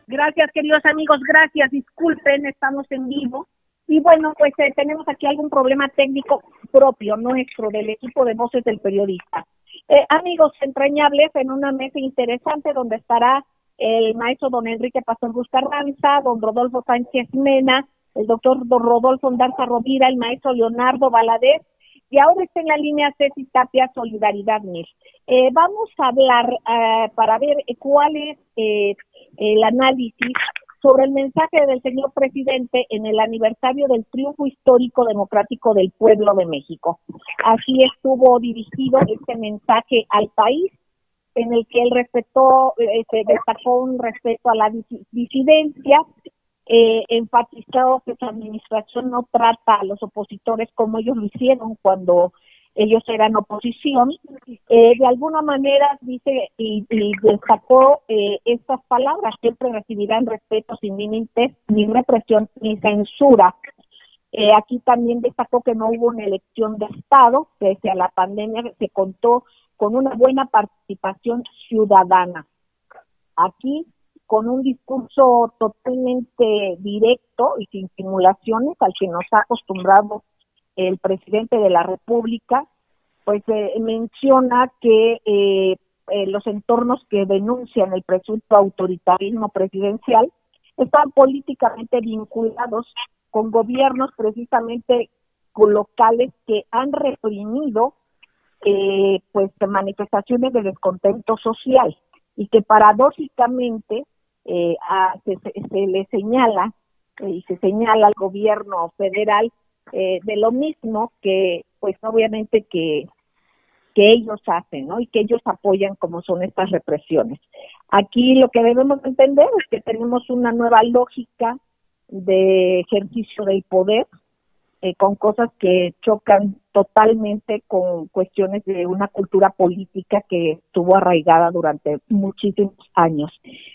Gracias, queridos amigos, gracias, disculpen, estamos en vivo. Y bueno, pues tenemos aquí algún problema técnico propio, nuestro, del equipo de Voces del Periodista. Amigos entrañables, en una mesa interesante donde estará el maestro don Enrique Pastor Buscarranza, don Rodolfo Sánchez Mena, el doctor don Rodolfo Ondarza Rovira, el maestro Leonardo Valadez, y ahora está en la línea Ceci Tapia, Solidaridad MIR. Vamos a hablar para ver cuál es el análisis sobre el mensaje del señor presidente en el aniversario del triunfo histórico democrático del pueblo de México. Así estuvo dirigido este mensaje al país, en el que él destacó un respeto a la disidencia, enfatizó que su administración no trata a los opositores como ellos lo hicieron cuando ellos eran oposición. De alguna manera dice y destacó estas palabras: siempre recibirán respeto sin límites, ni represión, ni censura. Aquí también destacó que no hubo una elección de Estado, pese a la pandemia se contó con una buena participación ciudadana. Aquí, con un discurso totalmente directo y sin simulaciones al que nos ha acostumbrado el presidente de la República, pues menciona que los entornos que denuncian el presunto autoritarismo presidencial están políticamente vinculados con gobiernos precisamente locales que han reprimido pues manifestaciones de descontento social, y que paradójicamente se le señala y se señala al gobierno federal de lo mismo que pues obviamente que ellos hacen, ¿no? Y que ellos apoyan, como son estas represiones. Aquí lo que debemos entender es que tenemos una nueva lógica de ejercicio del poder, con cosas que chocan totalmente con cuestiones de una cultura política que estuvo arraigada durante muchísimos años.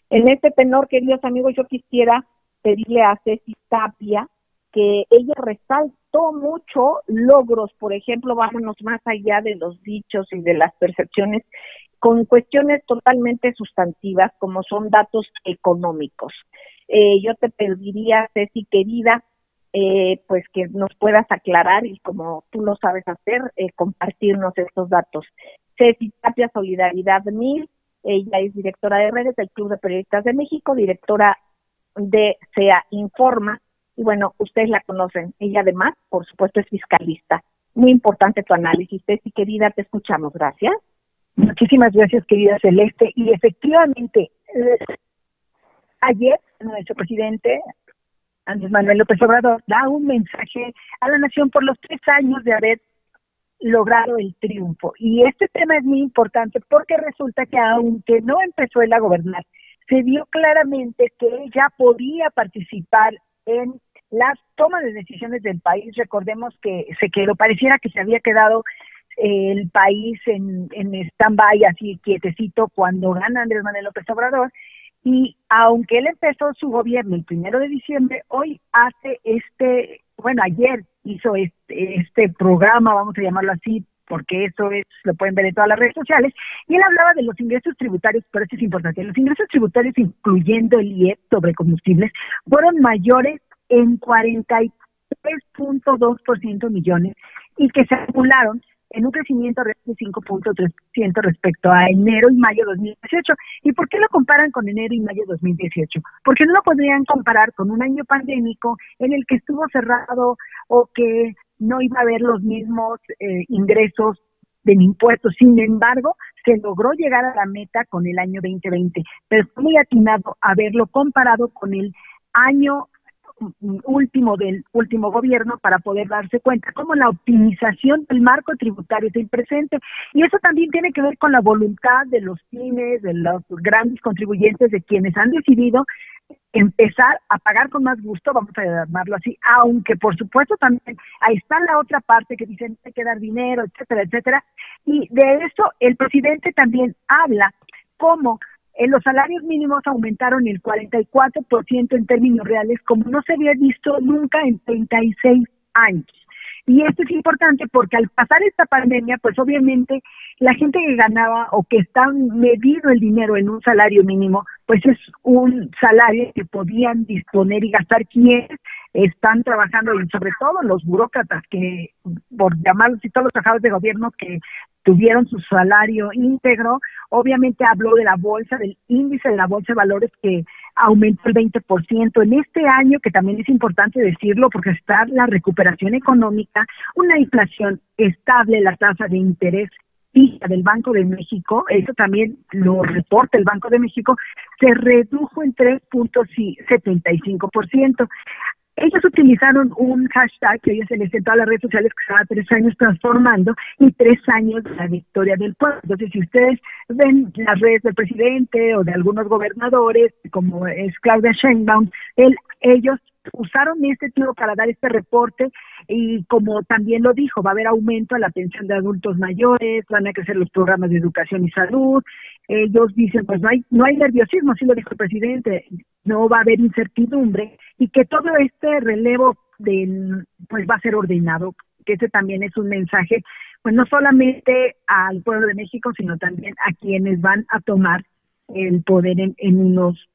En este tenor, queridos amigos, yo quisiera pedirle a Ceci Tapia que ella resaltó mucho logros, por ejemplo, vámonos más allá de los dichos y de las percepciones, con cuestiones totalmente sustantivas, como son datos económicos. Yo te pediría, Ceci, querida, pues que nos puedas aclarar y, como tú lo sabes hacer, compartirnos estos datos. Ceci Tapia, Solidaridad MIR, ella es directora de redes del Club de Periodistas de México, directora de SEA Informa, y bueno, ustedes la conocen. Ella además, por supuesto, es fiscalista. Muy importante tu análisis. Ceci, querida, te escuchamos. Gracias. Muchísimas gracias, querida Celeste. Y efectivamente, ayer nuestro presidente Andrés Manuel López Obrador da un mensaje a la nación por los 3 años de haber logrado el triunfo. Y este tema es muy importante porque resulta que, aunque no empezó él a gobernar, se vio claramente que él ya podía participar en las tomas de decisiones del país. Recordemos que pareciera que se había quedado el país en stand-by, así quietecito, cuando gana Andrés Manuel López Obrador. Y aunque él empezó su gobierno el 1 de diciembre, hoy hace ayer hizo este programa, vamos a llamarlo así, porque eso lo pueden ver en todas las redes sociales, y él hablaba de los ingresos tributarios, pero esto es importante. Los ingresos tributarios, incluyendo el IEP sobre combustibles, fueron mayores en 43.2% millones, y que se acumularon en un crecimiento de 5.3% respecto a enero y mayo de 2018. ¿Y por qué lo comparan con enero y mayo de 2018? Porque no lo podrían comparar con un año pandémico en el que estuvo cerrado, o que no iba a haber los mismos ingresos de impuestos. Sin embargo, se logró llegar a la meta con el año 2020, pero es muy atinado haberlo comparado con el año último del último gobierno, para poder darse cuenta cómo la optimización del marco tributario está presente. Y eso también tiene que ver con la voluntad de los pymes, de los grandes contribuyentes, de quienes han decidido empezar a pagar con más gusto, vamos a llamarlo así, aunque por supuesto también ahí está la otra parte que dicen hay que dar dinero, etcétera, etcétera. Y de eso el presidente también habla cómo los salarios mínimos aumentaron el 44% en términos reales, como no se había visto nunca en 36 años. Y esto es importante porque al pasar esta pandemia, pues obviamente la gente que ganaba o que está medido el dinero en un salario mínimo, pues es un salario que podían disponer y gastar quienes están trabajando, y sobre todo los burócratas que, por llamarlos, y todos los trabajadores de gobierno que tuvieron su salario íntegro. Obviamente habló de la bolsa, del índice de la bolsa de valores que aumentó el 20% en este año, que también es importante decirlo porque está la recuperación económica, una inflación estable, la tasa de interés fija del Banco de México, eso también lo reporta el Banco de México, se redujo en 3.75%. Ellos utilizaron un hashtag que hoy se les en todas las redes sociales, que se llama 3 años transformando y 3 años de la victoria del pueblo. Entonces, si ustedes ven las redes del presidente o de algunos gobernadores, como es Claudia Sheinbaum, ellos usaron este tiro para dar este reporte, y como también lo dijo, va a haber aumento a la pensión de adultos mayores, van a crecer los programas de educación y salud. Ellos dicen, pues no hay nerviosismo, así lo dijo el presidente, no va a haber incertidumbre, y que todo este relevo pues va a ser ordenado, que ese también es un mensaje, pues no solamente al pueblo de México, sino también a quienes van a tomar el poder en unos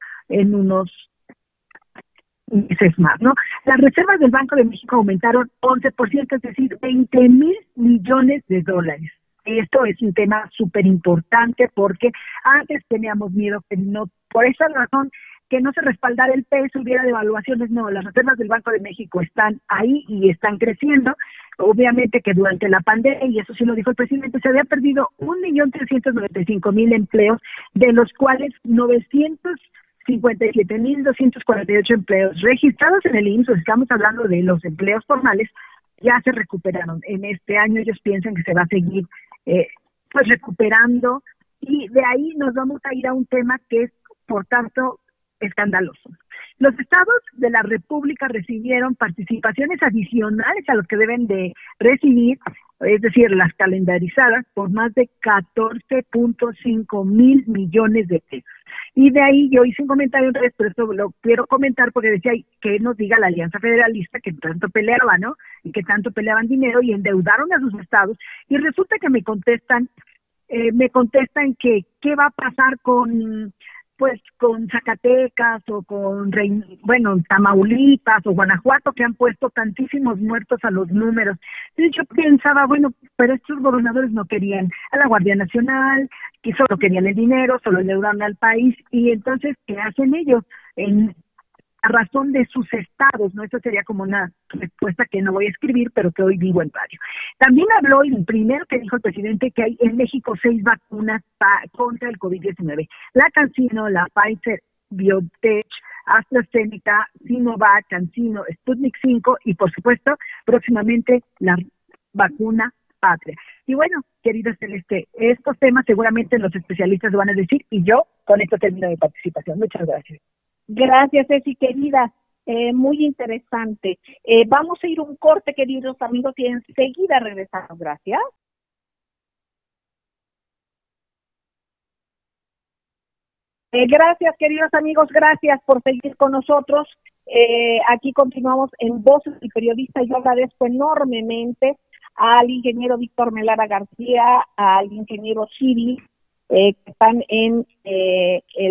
meses más, ¿no? Las reservas del Banco de México aumentaron 11%, es decir, 20,000 millones de dólares. Esto es un tema súper importante porque antes teníamos miedo que no, por esa razón, que no se respaldara el peso, hubiera devaluaciones. No, las reservas del Banco de México están ahí y están creciendo. Obviamente que durante la pandemia, y eso sí lo dijo el presidente, se había perdido 1.395.000 empleos, de los cuales 957.248 empleos registrados en el IMSS, estamos hablando de los empleos formales, ya se recuperaron. En este año ellos piensan que se va a seguir pues recuperando, y de ahí nos vamos a ir a un tema que es, por tanto, escandaloso. Los estados de la República recibieron participaciones adicionales a los que deben de recibir, es decir, las calendarizadas, por más de 14.5 mil millones de pesos. Y de ahí yo hice un comentario en redes, pero esto lo quiero comentar porque decía que nos diga la Alianza Federalista que tanto peleaba, ¿no? Y que tanto peleaban dinero y endeudaron a sus estados. Y resulta que me contestan que qué va a pasar con Zacatecas o con Tamaulipas o Guanajuato, que han puesto tantísimos muertos a los números. Entonces yo pensaba, pero estos gobernadores no querían a la Guardia Nacional, que solo querían el dinero, solo endeudaron al país, y entonces, ¿qué hacen ellos? A razón de sus estados, ¿no? Eso sería como una respuesta que no voy a escribir, pero que hoy digo en radio. También habló, y primero que dijo el presidente, que hay en México 6 vacunas contra el COVID-19. La CanSino, la Pfizer, BioNTech, AstraZeneca, Sinovac, CanSino, Sputnik 5 y, por supuesto, próximamente la vacuna Patria. Y bueno, querida Celeste, estos temas seguramente los especialistas lo van a decir, y yo con esto termino mi participación. Muchas gracias. Gracias, Ceci, querida. Muy interesante. Vamos a ir un corte, queridos amigos, y enseguida regresamos. Gracias. Gracias, queridos amigos, gracias por seguir con nosotros. Aquí continuamos en Voces del Periodista. Yo agradezco enormemente al ingeniero Víctor Melara García, al ingeniero Siri, que están en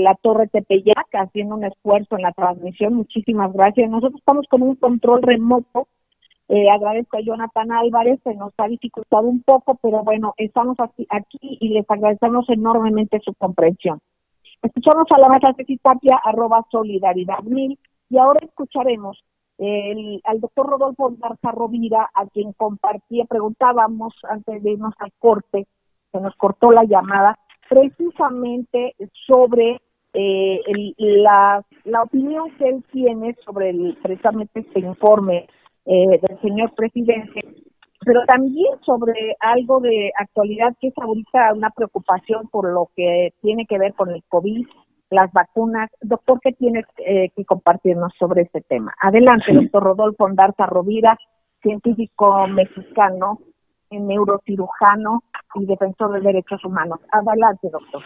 la Torre Tepeyac haciendo un esfuerzo en la transmisión. Muchísimas gracias. Nosotros estamos con un control remoto. Agradezco a Jonathan Álvarez, se nos ha dificultado un poco, pero bueno, estamos aquí y les agradecemos enormemente su comprensión. Escuchamos a la maestra Ceci Tapia, @solidaridad1000, y ahora escucharemos al doctor Rodolfo Garza Rovira, a quien preguntábamos antes de irnos al corte, se nos cortó la llamada, precisamente sobre la opinión que él tiene sobre precisamente este informe del señor presidente, pero también sobre algo de actualidad que es ahorita una preocupación por lo que tiene que ver con el COVID, las vacunas. Doctor, ¿qué tienes que compartirnos sobre este tema? Adelante, sí. Doctor Rodolfo Garza Rovira, científico mexicano, neurocirujano y defensor de derechos humanos. Adelante, doctor.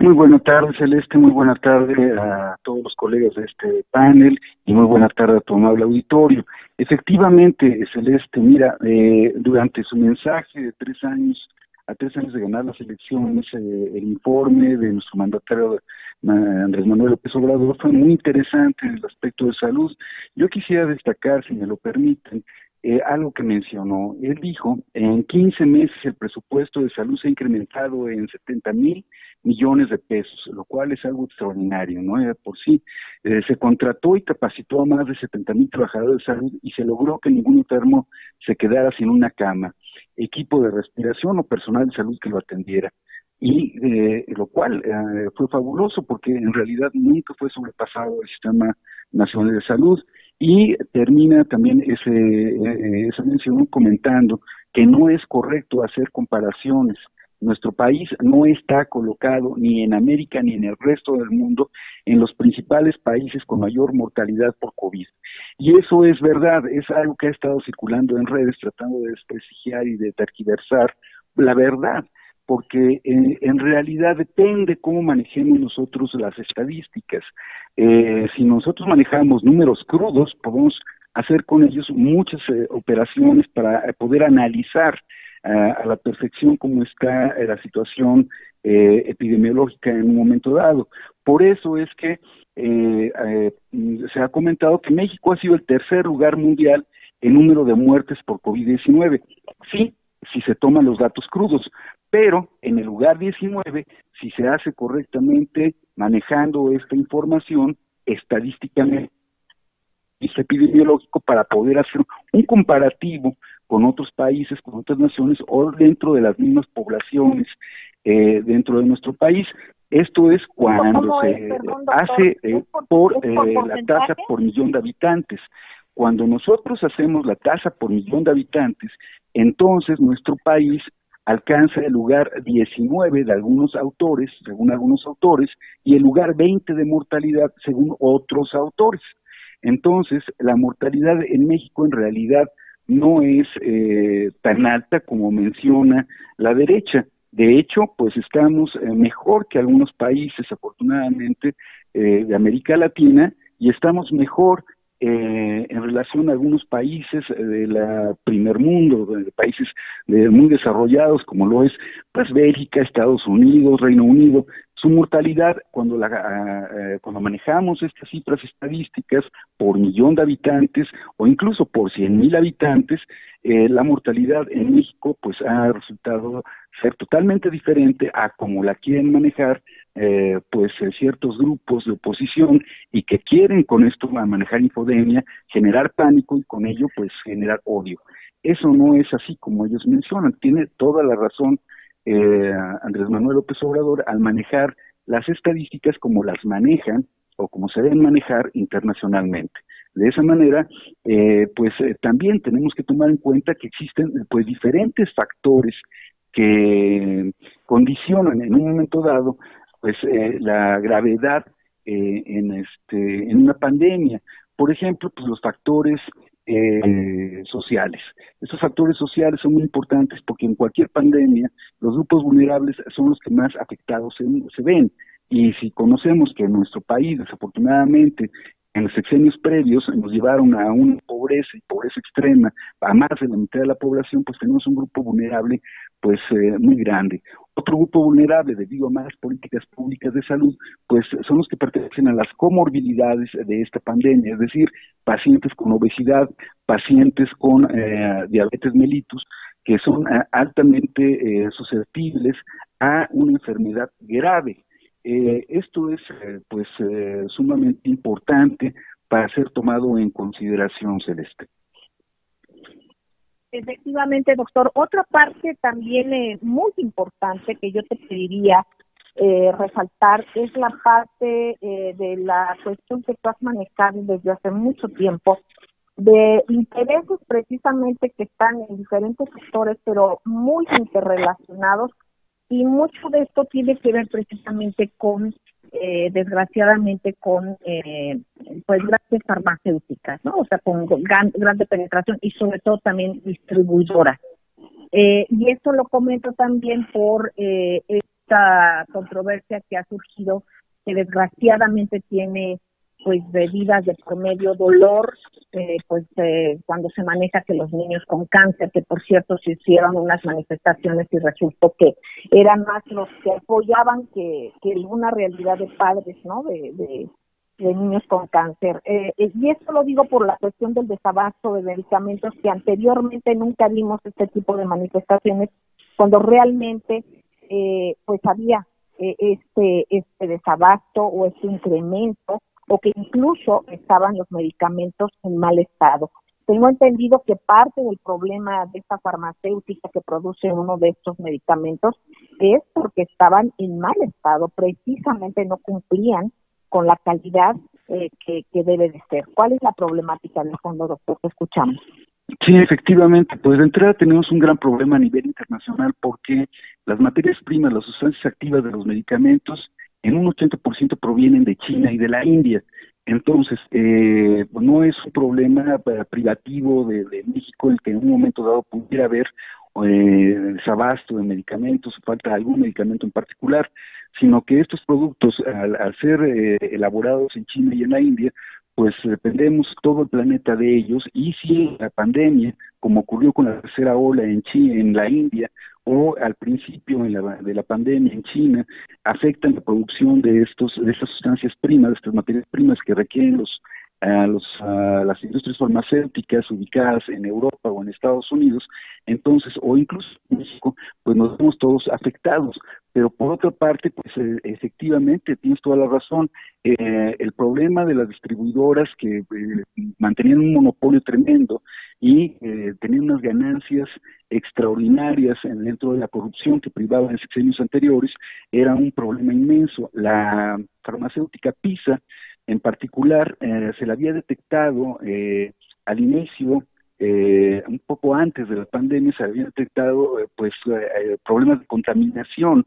Muy buena tarde, Celeste, muy buena tarde a todos los colegas de este panel y muy buena tarde a tu amable auditorio. Efectivamente, Celeste, mira, durante su mensaje de 3 años, a 3 años de ganar las elecciones, el informe de nuestro mandatario Andrés Manuel López Obrador fue muy interesante en el aspecto de salud. Yo quisiera destacar, si me lo permiten, algo que mencionó. Él dijo, en 15 meses el presupuesto de salud se ha incrementado en 70,000 millones de pesos, lo cual es algo extraordinario, ¿no? Por sí, se contrató y capacitó a más de 70,000 trabajadores de salud y se logró que ningún enfermo se quedara sin una cama, equipo de respiración o personal de salud que lo atendiera. Y lo cual fue fabuloso porque en realidad nunca fue sobrepasado el Sistema Nacional de Salud. Y termina también esa mención comentando que no es correcto hacer comparaciones. Nuestro país no está colocado ni en América ni en el resto del mundo en los principales países con mayor mortalidad por COVID. Y eso es verdad, es algo que ha estado circulando en redes tratando de desprestigiar y de tergiversar la verdad, porque en realidad depende cómo manejemos nosotros las estadísticas. Si nosotros manejamos números crudos, podemos hacer con ellos muchas operaciones para poder analizar a la perfección cómo está la situación epidemiológica en un momento dado. Por eso es que se ha comentado que México ha sido el tercer lugar mundial en número de muertes por COVID-19. Sí, si se toman los datos crudos, pero en el lugar 19, si se hace correctamente manejando esta información estadísticamente y epidemiológico para poder hacer un comparativo con otros países, con otras naciones o dentro de las mismas poblaciones dentro de nuestro país. Esto es cuando se hace por la tasa por millón de habitantes. Cuando nosotros hacemos la tasa por millón de habitantes, entonces nuestro país alcanza el lugar 19 de algunos autores, según algunos autores, y el lugar 20 de mortalidad según otros autores. Entonces, la mortalidad en México en realidad no es tan alta como menciona la derecha. De hecho, pues estamos mejor que algunos países, afortunadamente, de América Latina, y estamos mejor en relación a algunos países de la primer mundo, de países muy desarrollados como lo es pues Bélgica, Estados Unidos, Reino Unido. Su mortalidad, cuando manejamos estas cifras estadísticas por millón de habitantes o incluso por 100,000 habitantes, la mortalidad en México pues ha resultado ser totalmente diferente a como la quieren manejar ciertos grupos de oposición y que quieren con esto manejar infodemia, generar pánico y con ello pues generar odio. Eso no es así como ellos mencionan. Tiene toda la razón Andrés Manuel López Obrador al manejar las estadísticas como las manejan o como se deben manejar internacionalmente. De esa manera, también tenemos que tomar en cuenta que existen pues diferentes factores que condicionan en un momento dado pues la gravedad en una pandemia. Por ejemplo, pues los factores sociales. Estos factores sociales son muy importantes porque en cualquier pandemia los grupos vulnerables son los que más afectados se ven. Y si conocemos que en nuestro país, desafortunadamente, en los sexenios previos nos llevaron a una pobreza y pobreza extrema, a más de la mitad de la población, pues tenemos un grupo vulnerable pues muy grande. Otro grupo vulnerable, debido a malas políticas públicas de salud, pues son los que pertenecen a las comorbilidades de esta pandemia, es decir, pacientes con obesidad, pacientes con diabetes mellitus, que son altamente susceptibles a una enfermedad grave. Esto es sumamente importante para ser tomado en consideración, Celeste. Efectivamente, doctor. Otra parte también muy importante que yo te pediría resaltar es la parte de la cuestión que tú has manejado desde hace mucho tiempo, de intereses precisamente que están en diferentes sectores, pero muy interrelacionados, y mucho de esto tiene que ver precisamente con, desgraciadamente, con pues grandes farmacéuticas, ¿no? O sea, con grande penetración y sobre todo también distribuidoras. Y esto lo comento también por esta controversia que ha surgido, que desgraciadamente tiene pues bebidas de por medio, dolor, cuando se maneja que los niños con cáncer, que por cierto se hicieron unas manifestaciones y resultó que eran más los que apoyaban que una realidad de padres, ¿no? De niños con cáncer. Y esto lo digo por la cuestión del desabasto de medicamentos, que anteriormente nunca vimos este tipo de manifestaciones, cuando realmente pues había este desabasto o este incremento, o que incluso estaban los medicamentos en mal estado. Tengo entendido que parte del problema de esta farmacéutica que produce uno de estos medicamentos es porque estaban en mal estado, precisamente no cumplían con la calidad que debe de ser. ¿Cuál es la problemática en el fondo, doctor, que escuchamos? Sí, efectivamente, pues de entrada tenemos un gran problema a nivel internacional porque las materias primas, las sustancias activas de los medicamentos, en un 80% provienen de China y de la India. Entonces, no es un problema privativo de México el que en un momento dado pudiera haber desabasto de medicamentos, falta algún medicamento en particular, sino que estos productos, al ser elaborados en China y en la India, pues dependemos todo el planeta de ellos, y si la pandemia, como ocurrió con la tercera ola en la India, o al principio de la pandemia en China, afectan la producción de estas sustancias primas, de estas materias primas que requieren las industrias farmacéuticas ubicadas en Europa o en Estados Unidos, entonces, o incluso en México, pues nos vemos todos afectados. Pero por otra parte, pues efectivamente, tienes toda la razón, el problema de las distribuidoras que mantenían un monopolio tremendo y tenían unas ganancias extraordinarias dentro de la corrupción que privaba en sexenios anteriores, era un problema inmenso. La farmacéutica PISA, en particular, se la había detectado al inicio, un poco antes de la pandemia, se habían detectado problemas de contaminación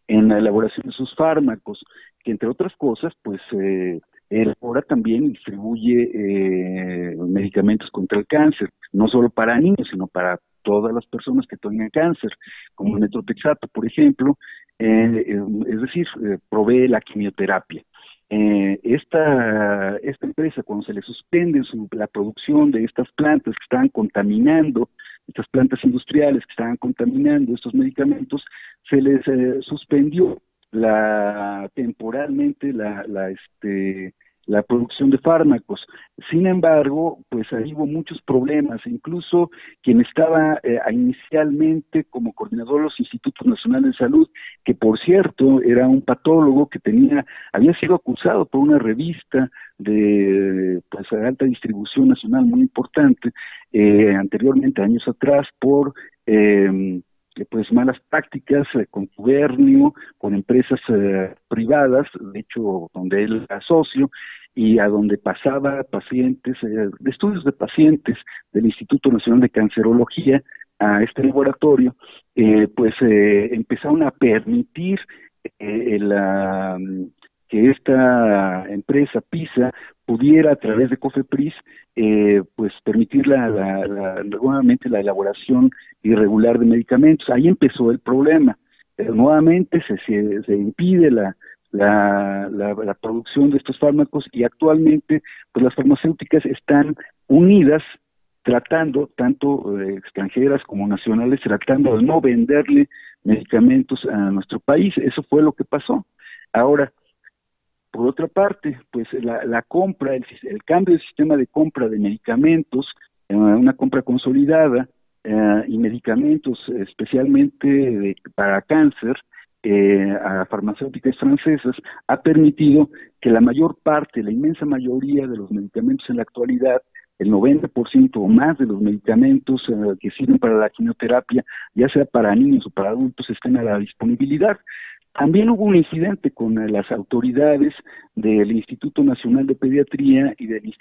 en la elaboración de sus fármacos, que entre otras cosas, pues ahora también distribuye medicamentos contra el cáncer, no solo para niños, sino para todas las personas que tengan cáncer, como el metrotexato, por ejemplo, es decir, provee la quimioterapia. Esta empresa, cuando se le suspende la producción de estas plantas que estaban contaminando, estas plantas industriales que estaban contaminando estos medicamentos, se les suspendió temporalmente la producción de fármacos. Sin embargo, pues ahí hubo muchos problemas, incluso quien estaba inicialmente como coordinador de los Institutos Nacionales de Salud, que por cierto era un patólogo que había sido acusado por una revista de alta distribución nacional muy importante, anteriormente, años atrás, por malas prácticas, contubernio con empresas privadas, de hecho donde él era socio, y a donde pasaba pacientes, estudios de pacientes del Instituto Nacional de Cancerología a este laboratorio, empezaron a permitir que esta empresa PISA pudiera, a través de COFEPRIS, permitir nuevamente la elaboración irregular de medicamentos. Ahí empezó el problema. Nuevamente se impide la producción de estos fármacos, y actualmente pues las farmacéuticas están unidas, tratando, tanto extranjeras como nacionales, tratando de no venderle medicamentos a nuestro país. Eso fue lo que pasó. Ahora, por otra parte, pues la compra, el cambio del sistema de compra de medicamentos, una compra consolidada, y medicamentos especialmente para cáncer, a farmacéuticas francesas, ha permitido que la inmensa mayoría de los medicamentos en la actualidad, el 90% o más de los medicamentos que sirven para la quimioterapia, ya sea para niños o para adultos, estén a la disponibilidad. También hubo un incidente con las autoridades del Instituto Nacional de Pediatría y del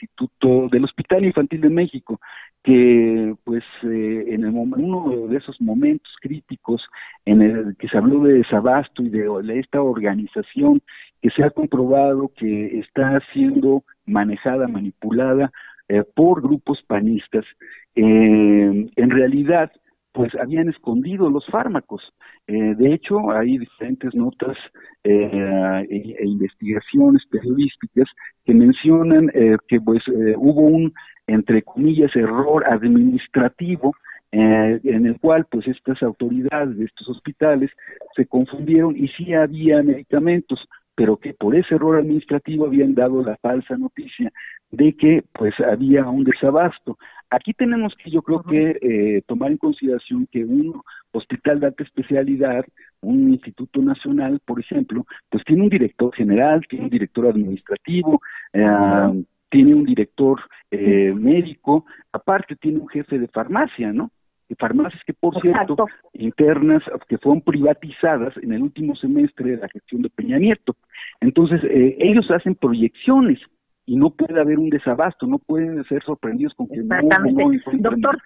Hospital Infantil de México, que en uno de esos momentos críticos en el que se habló de desabasto y de esta organización que se ha comprobado que está siendo manipulada por grupos panistas, en realidad pues habían escondido los fármacos. De hecho, hay diferentes notas e investigaciones periodísticas que mencionan que pues hubo un, entre comillas, error administrativo en el cual pues estas autoridades de estos hospitales se confundieron y sí había medicamentos, pero que por ese error administrativo habían dado la falsa noticia de que pues había un desabasto. Aquí tenemos que, yo creo que tomar en consideración que un hospital de alta especialidad, un instituto nacional, por ejemplo, pues tiene un director general, tiene un director administrativo, tiene un director médico, aparte tiene un jefe de farmacia, ¿no? De farmacias que, por cierto, internas, que fueron privatizadas en el último semestre de la gestión de Peña Nieto. Entonces, ellos hacen proyecciones y no puede haber un desabasto, no pueden ser sorprendidos con que no Doctor,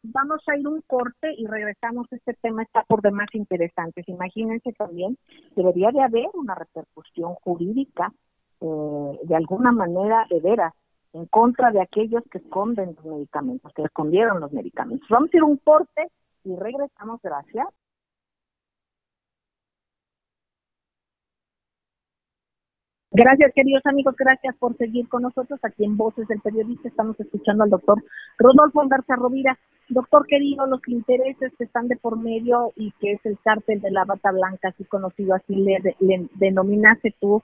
vamos a ir un corte y regresamos. Este tema está por demás interesante. Imagínense también, debería de haber una repercusión jurídica de alguna manera, de veras, en contra de aquellos que esconden los medicamentos, que escondieron los medicamentos. Vamos a ir un corte y regresamos. Gracias. Gracias, queridos amigos, gracias por seguir con nosotros aquí en Voces del Periodista. Estamos escuchando al doctor Rodolfo Ondarza Rovira. Doctor querido, los intereses que están de por medio y que es el cártel de la bata blanca, así conocido, así le denominaste tú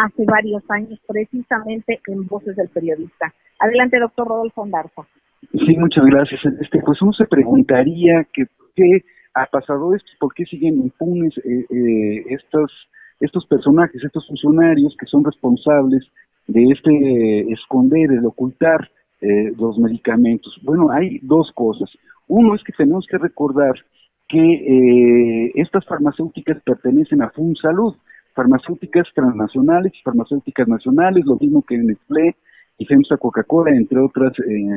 hace varios años, precisamente en Voces del Periodista. Adelante, doctor Rodolfo Ondarza. Sí, muchas gracias. Pues uno se preguntaría que por qué ha pasado esto, por qué siguen impunes estos personajes, estos funcionarios que son responsables de esconder, de ocultar los medicamentos. Bueno, hay dos cosas. Uno es que tenemos que recordar que estas farmacéuticas pertenecen a FunSalud, farmacéuticas transnacionales y farmacéuticas nacionales, lo mismo que Nestlé y FEMSA Coca-Cola, entre otras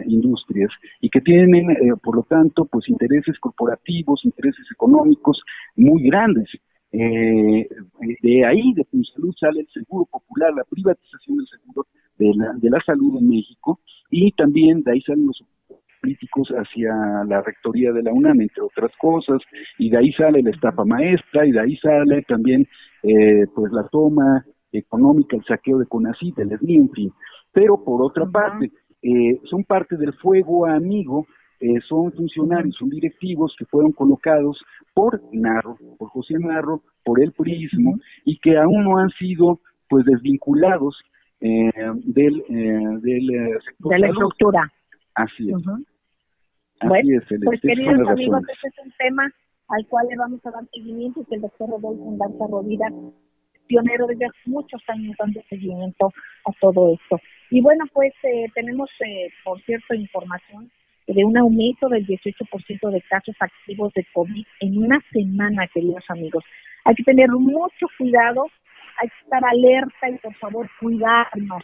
industrias, y que tienen, por lo tanto, pues intereses corporativos, intereses económicos muy grandes. De ahí, de FunSalud, sale el Seguro Popular, la privatización del seguro de la salud en México, y también de ahí salen los políticos hacia la rectoría de la UNAM, entre otras cosas, y de ahí sale la estafa maestra, y de ahí sale también pues la toma económica, el saqueo de CONACYT, el SNI, en fin. Pero por otra parte, son parte del fuego amigo, son funcionarios, son directivos que fueron colocados por Narro, por José Narro, por el priismo, y que aún no han sido pues desvinculados del sector de la estructura. Así es. Bueno, pues queridos amigos, este es un tema al cual le vamos a dar seguimiento y que el doctor Rodolfo Ondarza Rovira, pionero desde hace muchos años, dando seguimiento a todo esto. Y bueno, pues tenemos, por cierto, información de un aumento del 18% de casos activos de COVID en una semana, queridos amigos. Hay que tener mucho cuidado, hay que estar alerta y por favor cuidarnos.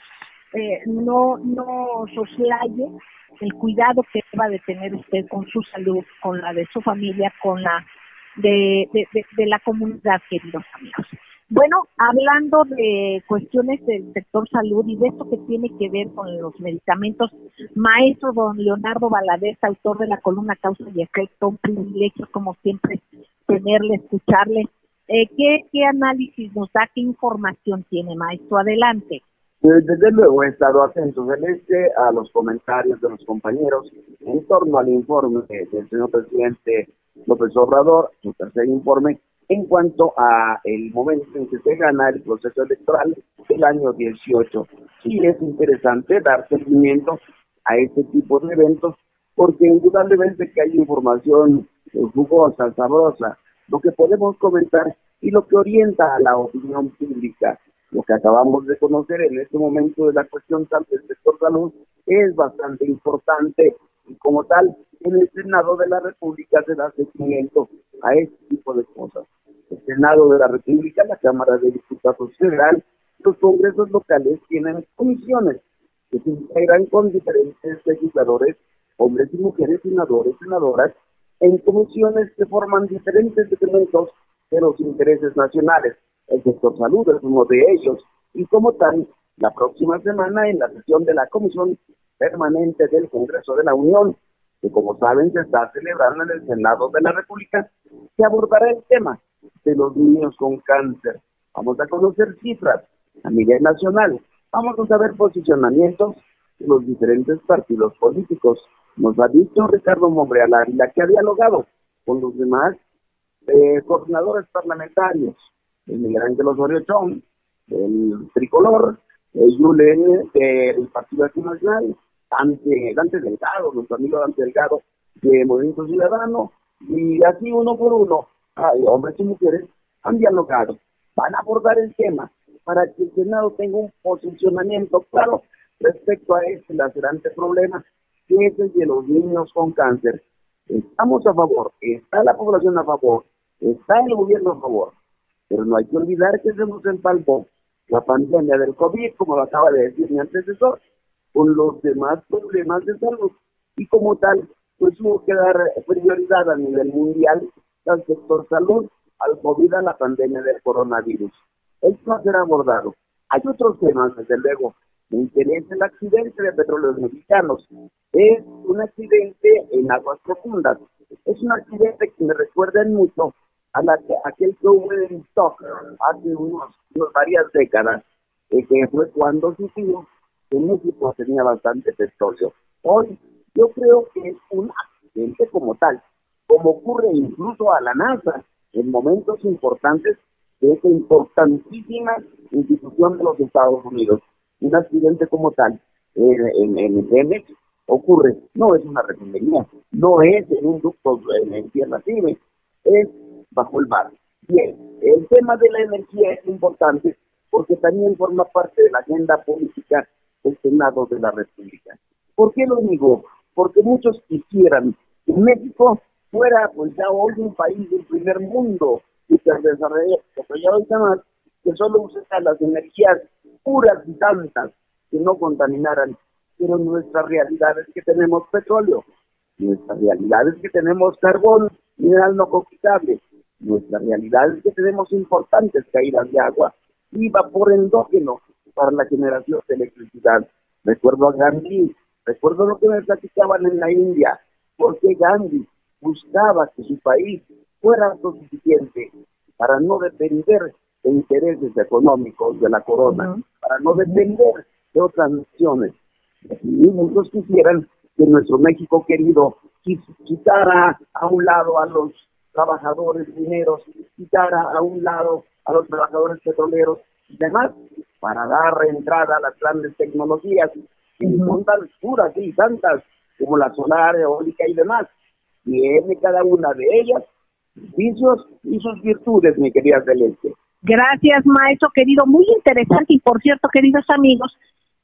No soslaye el cuidado que va de tener usted con su salud, con la de su familia, con la de la comunidad, queridos amigos. Bueno, hablando de cuestiones del sector salud y de esto que tiene que ver con los medicamentos, maestro don Leonardo Valadez, autor de la columna Causa y Efecto, un privilegio como siempre tenerle, escucharle. ¿Qué análisis nos da, qué información tiene, maestro? Adelante. Desde luego he estado atento a los comentarios de los compañeros en torno al informe del señor presidente López Obrador, su tercer informe, en cuanto a el momento en que se gana el proceso electoral del año 18. Sí es interesante dar seguimiento a este tipo de eventos, porque indudablemente que hay información jugosa, sabrosa, lo que podemos comentar y lo que orienta a la opinión pública. Lo que acabamos de conocer en este momento de la cuestión del sector salud es bastante importante y como tal, en el Senado de la República se da seguimiento a este tipo de cosas. El Senado de la República, la Cámara de Diputados Federal, los congresos locales tienen comisiones que se integran con diferentes legisladores, hombres y mujeres, senadores, senadoras, en comisiones que forman diferentes segmentos de los intereses nacionales. El sector salud es uno de ellos, y como tal, la próxima semana en la sesión de la Comisión Permanente del Congreso de la Unión que como saben se está celebrando en el Senado de la República, se abordará el tema de los niños con cáncer. Vamos a conocer cifras a nivel nacional, vamos a saber posicionamientos de los diferentes partidos políticos. Nos ha dicho Ricardo Monreal Ávila que ha dialogado con los demás coordinadores parlamentarios, el Miguel Ángel Osorio Chong, el Tricolor, el Yulen del Partido Acción Nacional, Dante Delgado, nuestro amigo Dante Delgado de Movimiento Ciudadano, y así uno por uno, hombres y mujeres han dialogado, van a abordar el tema para que el Senado tenga un posicionamiento claro respecto a este lacerante problema, que es el de los niños con cáncer. Estamos a favor, está la población a favor, está el gobierno a favor, pero no hay que olvidar que se nos empalmó la pandemia del COVID, como lo acaba de decir mi antecesor, con los demás problemas de salud, y como tal, pues hubo que dar prioridad a nivel mundial al sector salud, al COVID, a la pandemia del coronavirus. Esto va a ser abordado. Hay otros temas, desde luego. Me interesa el accidente de Petróleos Mexicanos. Es un accidente en aguas profundas. Es un accidente que me recuerda mucho a aquel que hubo en Stock hace unos varias décadas, que fue cuando sucedió que México tenía bastante petróleo. Hoy yo creo que es un accidente como tal, como ocurre incluso a la NASA en momentos importantes de esta importantísima institución de los Estados Unidos. Un accidente como tal en Pemex ocurre, no es una refinería, no es en un ducto en tierra firme, es bajo el mar. Bien, el tema de la energía es importante porque también forma parte de la agenda política del Senado de la República. ¿Por qué lo digo? Porque muchos quisieran que México fuera pues ya hoy un país del primer mundo y que desarrollado y más, que solo usara las energías puras y tantas que no contaminaran. Pero nuestra realidad es que tenemos petróleo, nuestra realidad es que tenemos carbón, mineral no conquistable, nuestra realidad es que tenemos importantes caídas de agua y vapor endógeno para la generación de electricidad. Recuerdo a Gandhi, recuerdo lo que me platicaban en la India, porque Gandhi buscaba que su país fuera autosuficiente para no depender de intereses económicos de la corona, para no depender de otras naciones. Y muchos quisieran que nuestro México querido quitara a un lado a los trabajadores mineros, quitara a un lado a los trabajadores petroleros y demás, para dar entrada a las grandes tecnologías, que son tan puras y tantas como la solar, eólica y demás. Tiene cada una de ellas vicios y sus virtudes, mi querida Celeste. Gracias, maestro querido, muy interesante. Y por cierto, queridos amigos,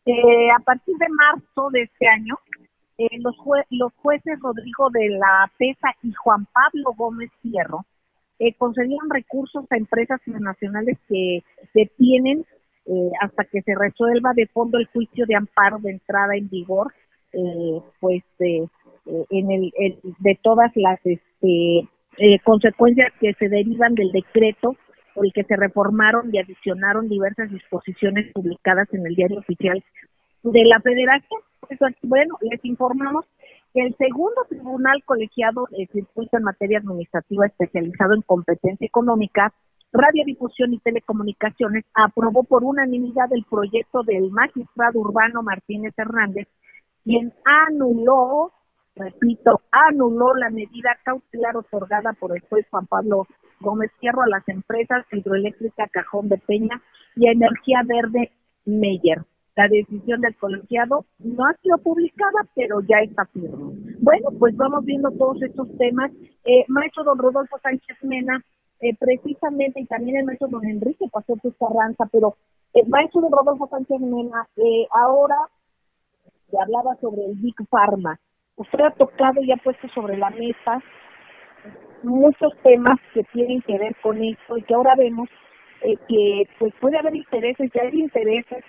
a partir de marzo de este año, los jueces Rodrigo de la Pesa y Juan Pablo Gómez Fierro concedieron recursos a empresas transnacionales que detienen hasta que se resuelva de fondo el juicio de amparo de entrada en vigor, de todas las consecuencias que se derivan del decreto por el que se reformaron y adicionaron diversas disposiciones publicadas en el Diario Oficial de la Federación. Bueno, les informamos que el segundo tribunal colegiado de circuito en materia administrativa especializado en competencia económica, radiodifusión y telecomunicaciones aprobó por unanimidad el proyecto del magistrado Urbano Martínez Hernández, quien anuló la medida cautelar otorgada por el juez Juan Pablo Gómez Fierro a las empresas Hidroeléctrica Cajón de Peña y Energía Verde Meyer. La decisión del colegiado no ha sido publicada, pero ya está firme. Bueno, pues vamos viendo todos estos temas. Maestro don Rodolfo Sánchez Mena, precisamente, y también el maestro don Enrique Pasote Carranza, pero el maestro don Rodolfo Sánchez Mena, ahora se hablaba sobre el Big Pharma. Usted ha tocado y ha puesto sobre la mesa muchos temas que tienen que ver con esto y que ahora vemos que pues puede haber intereses, ya hay intereses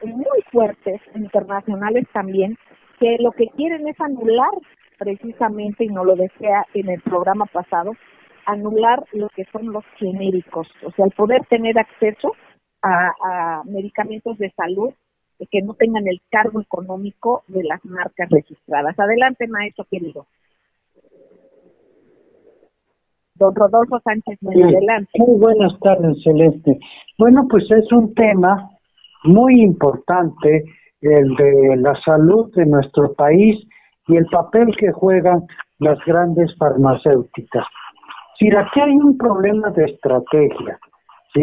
muy fuertes, internacionales también, que lo que quieren es anular precisamente, y no lo decía en el programa pasado, anular lo que son los genéricos, o sea, el poder tener acceso a medicamentos de salud que no tengan el cargo económico de las marcas registradas. Adelante, maestro querido. Don Rodolfo Sánchez, sí, adelante. Muy buenas tardes, Celeste. Bueno, pues es un tema muy importante, el de la salud de nuestro país y el papel que juegan las grandes farmacéuticas. Si aquí hay un problema de estrategia, ¿sí?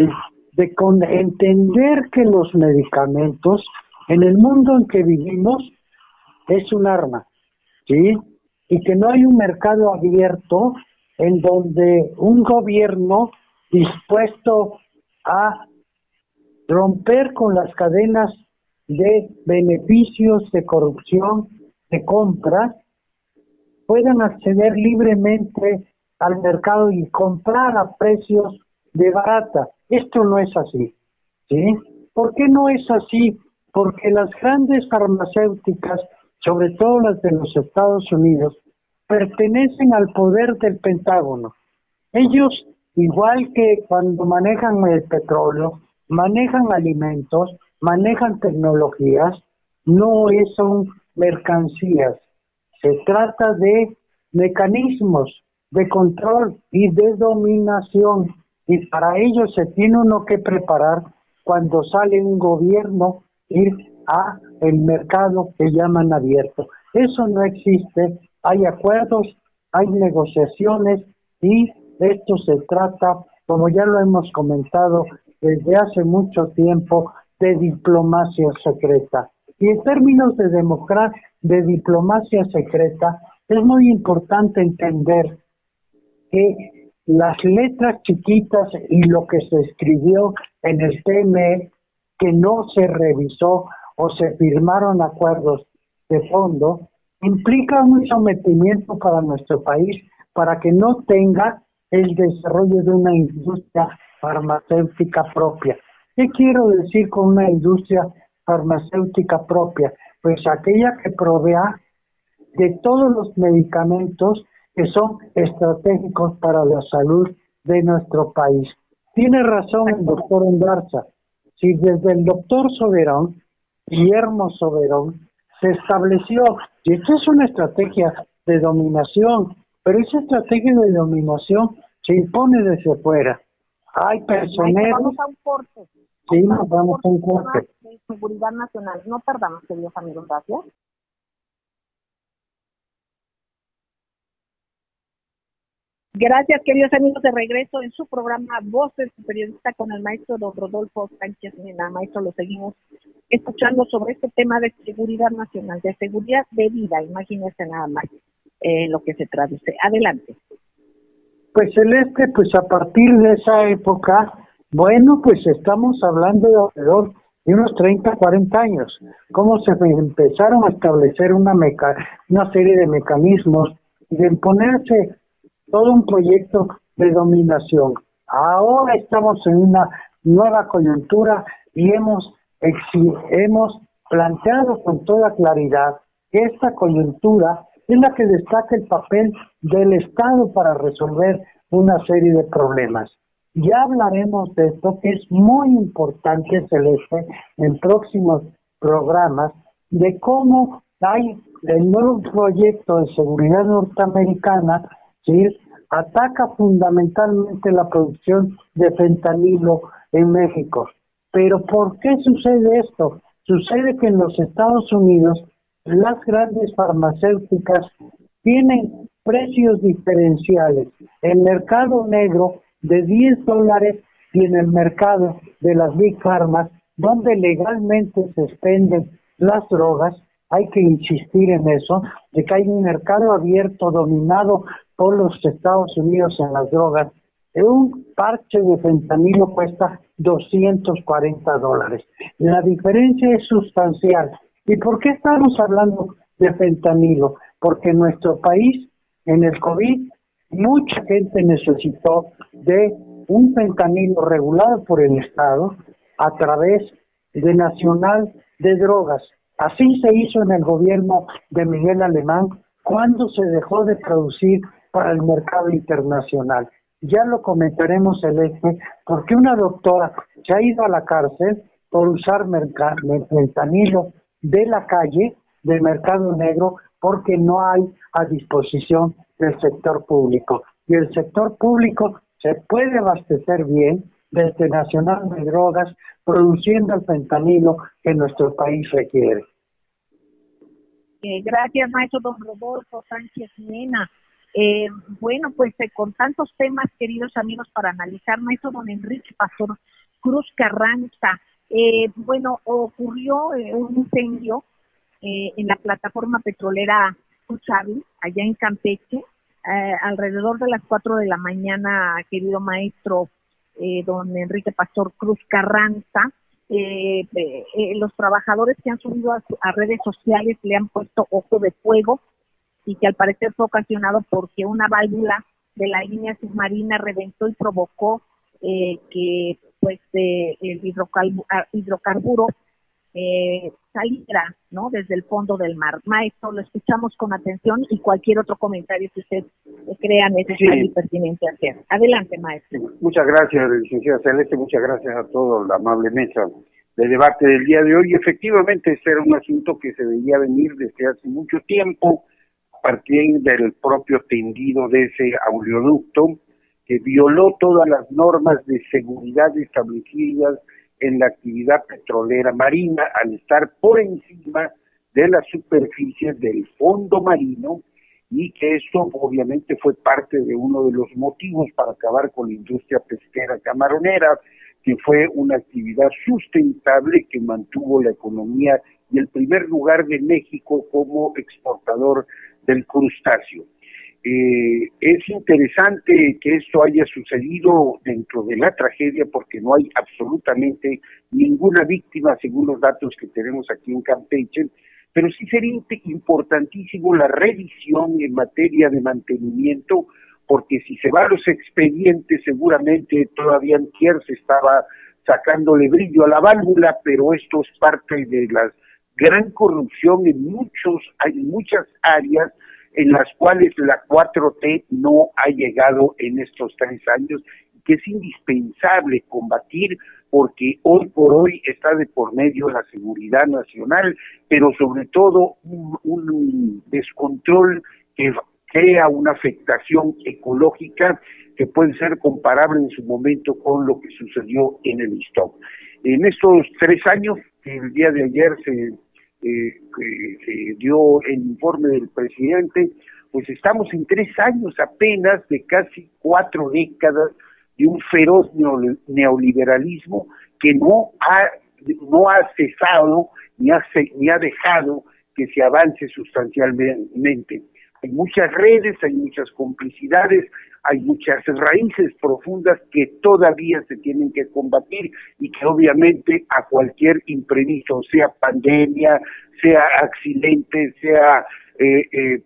De entender que los medicamentos en el mundo en que vivimos es un arma, ¿sí? Y que no hay un mercado abierto en donde un gobierno dispuesto a romper con las cadenas de beneficios, de corrupción, de compra, puedan acceder libremente al mercado y comprar a precios de barata. Esto no es así, ¿sí? ¿Por qué no es así? Porque las grandes farmacéuticas, sobre todo las de los Estados Unidos, pertenecen al poder del Pentágono. Ellos, igual que cuando manejan el petróleo, manejan alimentos, manejan tecnologías, no son mercancías. Se trata de mecanismos de control y de dominación, y para ello se tiene uno que preparar cuando sale un gobierno ir a el mercado que llaman abierto. Eso no existe, hay acuerdos, hay negociaciones y esto se trata, como ya lo hemos comentado desde hace mucho tiempo, de diplomacia secreta. Y en términos de diplomacia secreta, es muy importante entender que las letras chiquitas y lo que se escribió en el TME, que no se revisó o se firmaron acuerdos de fondo, implica un sometimiento para nuestro país para que no tenga el desarrollo de una industria farmacéutica propia. ¿Qué quiero decir con una industria farmacéutica propia? Pues aquella que provea de todos los medicamentos que son estratégicos para la salud de nuestro país. Tiene razón el doctor Ondarza. Si desde el doctor Soberón, Guillermo Soberón, se estableció, y esto es una estrategia de dominación, pero esa estrategia de dominación se impone desde fuera. Hay personeros... Vamos a un corte. Sí, nos vamos a un corte. De seguridad nacional. No tardamos, queridos amigos. Gracias. Gracias, queridos amigos, de regreso en su programa Voces del Periodista con el maestro don Rodolfo Sánchez Mena. Maestro, lo seguimos escuchando sobre este tema de seguridad nacional, de seguridad de vida. Imagínense nada más lo que se traduce. Adelante. Pues Celeste, pues a partir de esa época, bueno, pues estamos hablando de alrededor de unos 30, 40 años. Cómo se empezaron a establecer una serie de mecanismos y de imponerse todo un proyecto de dominación. Ahora estamos en una nueva coyuntura y hemos planteado con toda claridad que esta coyuntura es la que destaca el papel del Estado para resolver una serie de problemas. Ya hablaremos de esto, que es muy importante, Celeste, en próximos programas, de cómo hay el nuevo proyecto de seguridad norteamericana, ¿sí? Ataca fundamentalmente la producción de fentanilo en México. Pero ¿por qué sucede esto? Sucede que en los Estados Unidos las grandes farmacéuticas tienen precios diferenciales. En el mercado negro de $10 y en el mercado de las Big Pharma, donde legalmente se expenden las drogas, hay que insistir en eso, de que hay un mercado abierto dominado por los Estados Unidos en las drogas. Un parche de fentanilo cuesta $240. La diferencia es sustancial. ¿Y por qué estamos hablando de fentanilo? Porque en nuestro país, en el COVID, mucha gente necesitó de un fentanilo regulado por el Estado a través de Nacional de Drogas. Así se hizo en el gobierno de Miguel Alemán cuando se dejó de producir para el mercado internacional. Ya lo comentaremos, Celeste, porque una doctora se ha ido a la cárcel por usar fentanilo de la calle, del mercado negro, porque no hay a disposición del sector público. Y el sector público se puede abastecer bien desde Nacional de Drogas, produciendo el fentanilo que nuestro país requiere. Gracias, maestro don Rodolfo Sánchez Mena. Bueno, pues con tantos temas, queridos amigos, para analizar, maestro don Enrique Pastor Cruz Carranza. Bueno, ocurrió un incendio en la plataforma petrolera Cuchavli, allá en Campeche, alrededor de las 4 de la mañana, querido maestro don Enrique Pastor Cruz Carranza. Los trabajadores que han subido a redes sociales le han puesto ojo de fuego, y que al parecer fue ocasionado porque una válvula de la línea submarina reventó y provocó que pues el hidrocarburo saliera, ¿no?, desde el fondo del mar. Maestro, lo escuchamos con atención y cualquier otro comentario que usted crea necesario y pertinente hacer. Adelante, maestro. Muchas gracias, licenciada Celeste, muchas gracias a toda la amable mesa de debate del día de hoy. Efectivamente, este era un asunto que se veía venir desde hace mucho tiempo, a partir del propio tendido de ese oleoducto, que violó todas las normas de seguridad establecidas en la actividad petrolera marina, al estar por encima de la superficie del fondo marino, y que esto obviamente fue parte de uno de los motivos para acabar con la industria pesquera camaronera, que fue una actividad sustentable que mantuvo la economía y el primer lugar de México como exportador del crustáceo. Es interesante que esto haya sucedido dentro de la tragedia, porque no hay absolutamente ninguna víctima según los datos que tenemos aquí en Campeche, pero sí sería importantísimo la revisión en materia de mantenimiento, porque si se va a los expedientes, seguramente todavía antier se estaba sacándole brillo a la válvula, pero esto es parte de la gran corrupción en muchas áreas en las cuales la 4T no ha llegado en estos 3 años, que es indispensable combatir, porque hoy por hoy está de por medio la seguridad nacional, pero sobre todo un descontrol que crea una afectación ecológica que puede ser comparable en su momento con lo que sucedió en el Istmo. En estos 3 años, que el día de ayer se dio el informe del presidente, pues estamos en 3 años apenas de casi 4 décadas de un feroz neoliberalismo que no ha cesado ni ha dejado que se avance sustancialmente. Hay muchas redes, hay muchas complicidades, hay muchas raíces profundas que todavía se tienen que combatir, y que obviamente a cualquier imprevisto, sea pandemia, sea accidente, sea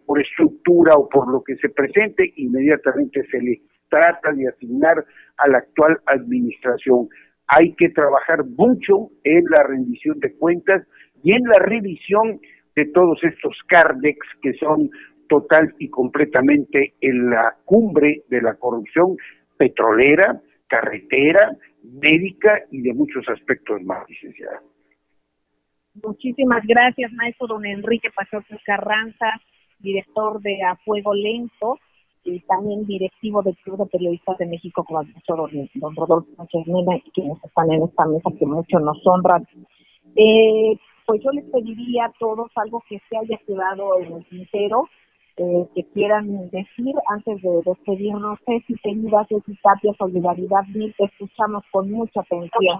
por estructura o por lo que se presente, inmediatamente se le trata de asignar a la actual administración. Hay que trabajar mucho en la rendición de cuentas y en la revisión de todos estos CARDEX que son total y completamente en la cumbre de la corrupción petrolera, carretera, médica y de muchos aspectos más, licenciada. Muchísimas gracias, maestro don Enrique Pastor Carranza, director de A Fuego Lento y también directivo del Club de Periodistas de México, con el maestro don Rodolfo Sánchez Mena, quienes están en esta mesa que mucho nos honran. Pues yo les pediría a todos algo que se haya quedado en el tintero, que quieran decir antes de despedirnos. No sé si querida Ceci Tapia, Solidaridad Mil, te escuchamos con mucha atención.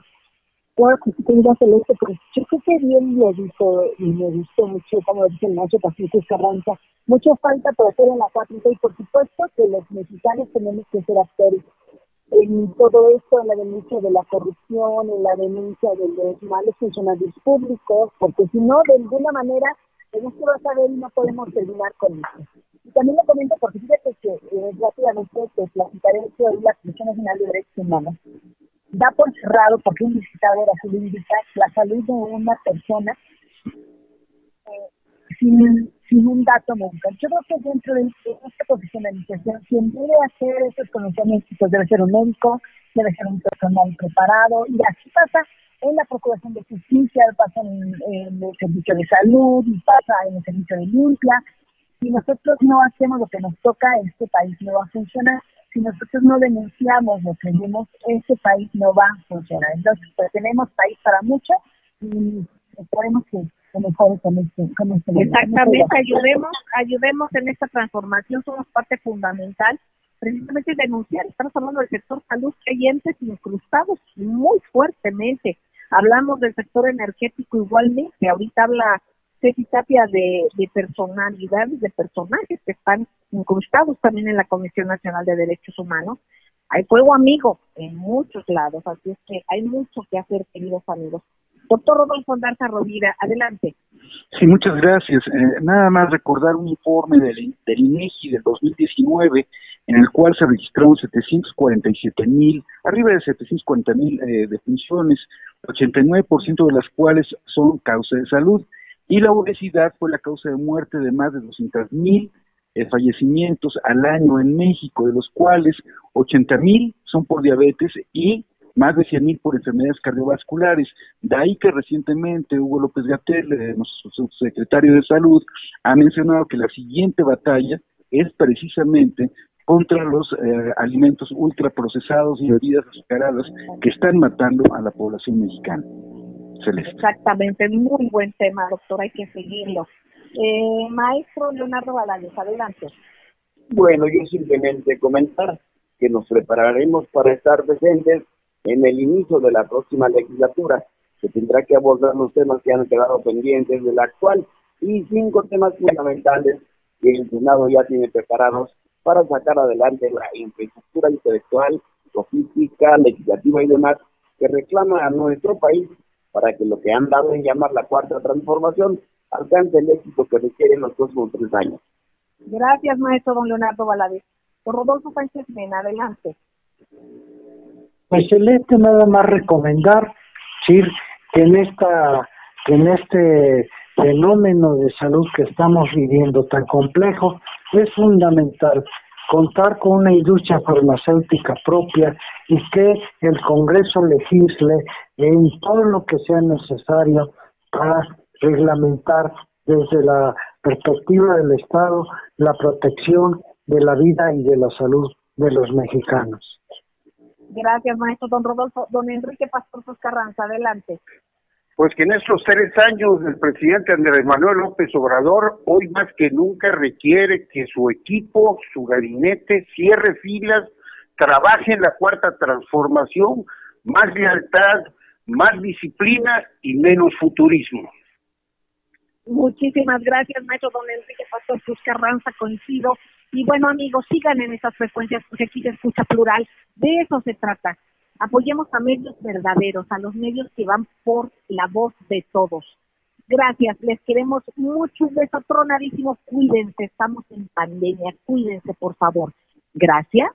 Bueno, pues querida Celeste, pues yo creo que bien lo dijo y me gustó mucho, como dice el maestro Pastor Carranza, mucho falta por hacer en la 4T, y por supuesto que los mexicanos tenemos que ser actores en todo esto, en la denuncia de la corrupción, en la denuncia de los malos funcionarios públicos, porque si no, de alguna manera, en esto vas a ver y no podemos terminar con esto. Y también lo comento porque fíjate que rápidamente te platicaré que hoy la Comisión Nacional de Derechos Humanos da por cerrado, porque un dictador así lo indica, la salud de una persona sin un dato médico. Yo creo que dentro de esta profesionalización, quien debe hacer esos conocimientos debe ser un médico, debe ser un personal preparado, y así pasa en la Procuración de Justicia, pasa en el Servicio de Salud, y pasa en el Servicio de Limpia. Si nosotros no hacemos lo que nos toca, este país no va a funcionar. Si nosotros no denunciamos lo que vemos, este país no va a funcionar. Entonces, pues tenemos país para mucho y esperemos que mejore con este. Exactamente, ayudemos en esta transformación, somos parte fundamental, precisamente denunciar. Estamos hablando del sector salud, que hay entes incrustados muy fuertemente. Hablamos del sector energético igualmente. Ahorita habla Ceci Tapia de personalidades, de personajes que están incrustados también en la Comisión Nacional de Derechos Humanos. Hay fuego amigo en muchos lados, así es que hay mucho que hacer, queridos amigos. Doctor Rodolfo Ondarza Rovira, adelante. Sí, muchas gracias. Nada más recordar un informe del INEGI del 2019, en el cual se registraron 747,000, arriba de 740,000 defunciones, 89% de las cuales son causa de salud, y la obesidad fue la causa de muerte de más de 200,000 fallecimientos al año en México, de los cuales 80,000 son por diabetes y más de 100,000 por enfermedades cardiovasculares. De ahí que recientemente Hugo López-Gatell, nuestro subsecretario de Salud, ha mencionado que la siguiente batalla es precisamente contra los alimentos ultraprocesados y bebidas azucaradas que están matando a la población mexicana. Celeste. Exactamente, muy buen tema, doctor, hay que seguirlo. Maestro Leonardo Valadez, adelante. Bueno, yo simplemente comentar que nos prepararemos para estar presentes en el inicio de la próxima legislatura, que tendrá que abordar los temas que han quedado pendientes de la actual y 5 temas fundamentales que el Senado ya tiene preparados para sacar adelante la infraestructura intelectual, logística, legislativa y demás que reclama a nuestro país para que lo que han dado en llamar la cuarta transformación alcance el éxito que requiere en los próximos 3 años. Gracias, maestro don Leonardo Valadez. Don Rodolfo Sánchez Mena, adelante. Pues Celeste, nada más recomendar, decir que en este fenómeno de salud que estamos viviendo tan complejo, es fundamental contar con una industria farmacéutica propia y que el Congreso legisle en todo lo que sea necesario para reglamentar desde la perspectiva del Estado la protección de la vida y de la salud de los mexicanos. Gracias, maestro don Rodolfo. Don Enrique Pastor Carranza, adelante. Pues que en estos 3 años del presidente Andrés Manuel López Obrador, hoy más que nunca requiere que su equipo, su gabinete, cierre filas, trabaje en la cuarta transformación, más lealtad, más disciplina y menos futurismo. Muchísimas gracias, maestro don Enrique Pastor Carranza, coincido. Y bueno, amigos, sigan en esas frecuencias porque aquí se escucha plural. De eso se trata. Apoyemos a medios verdaderos, a los medios que van por la voz de todos. Gracias, les queremos mucho, un beso tronadísimo, cuídense, estamos en pandemia, cuídense por favor. Gracias.